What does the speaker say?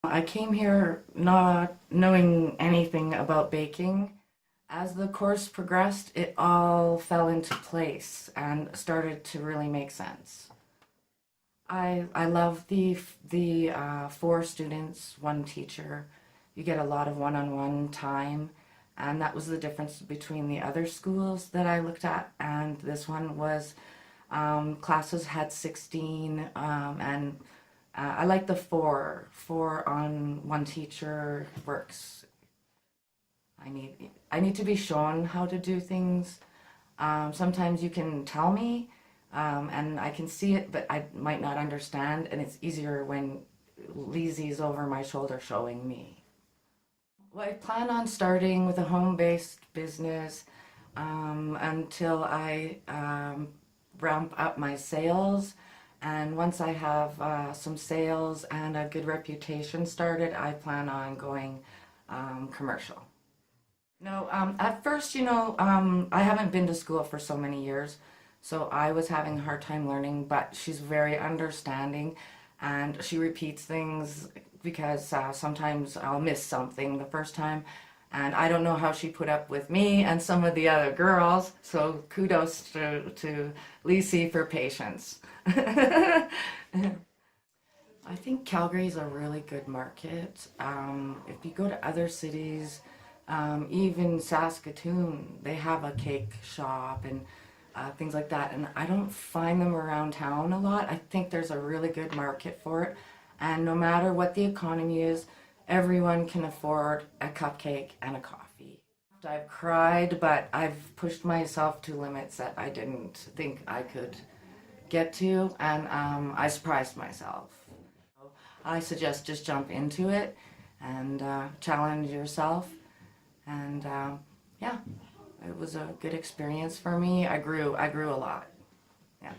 I came here not knowing anything about baking. As the course progressed, it all fell into place and started to really make sense. I love the four students, one teacher. You get a lot of one-on-one time, and that was the difference between the other schools that I looked at and this one was classes had 16, and I like the four on one teacher works. I need to be shown how to do things. Sometimes you can tell me, and I can see it, but I might not understand, and it's easier when Lizzie's over my shoulder showing me. Well, I plan on starting with a home-based business until I ramp up my sales. And once I have some sales and a good reputation started, I plan on going commercial. No, at first, I haven't been to school for so many years, so I was having a hard time learning, but she's very understanding and she repeats things because sometimes I'll miss something the first time, and I don't know how she put up with me and some of the other girls, so kudos to Lisi for patience. I think Calgary's a really good market. If you go to other cities, even Saskatoon, they have a cake shop and things like that. And I don't find them around town a lot. I think there's a really good market for it. And no matter what the economy is, everyone can afford a cupcake and a coffee. I've cried, but I've pushed myself to limits that I didn't think I could get to, and I surprised myself. I suggest just jump into it and challenge yourself. And yeah, it was a good experience for me. I grew a lot. Yeah.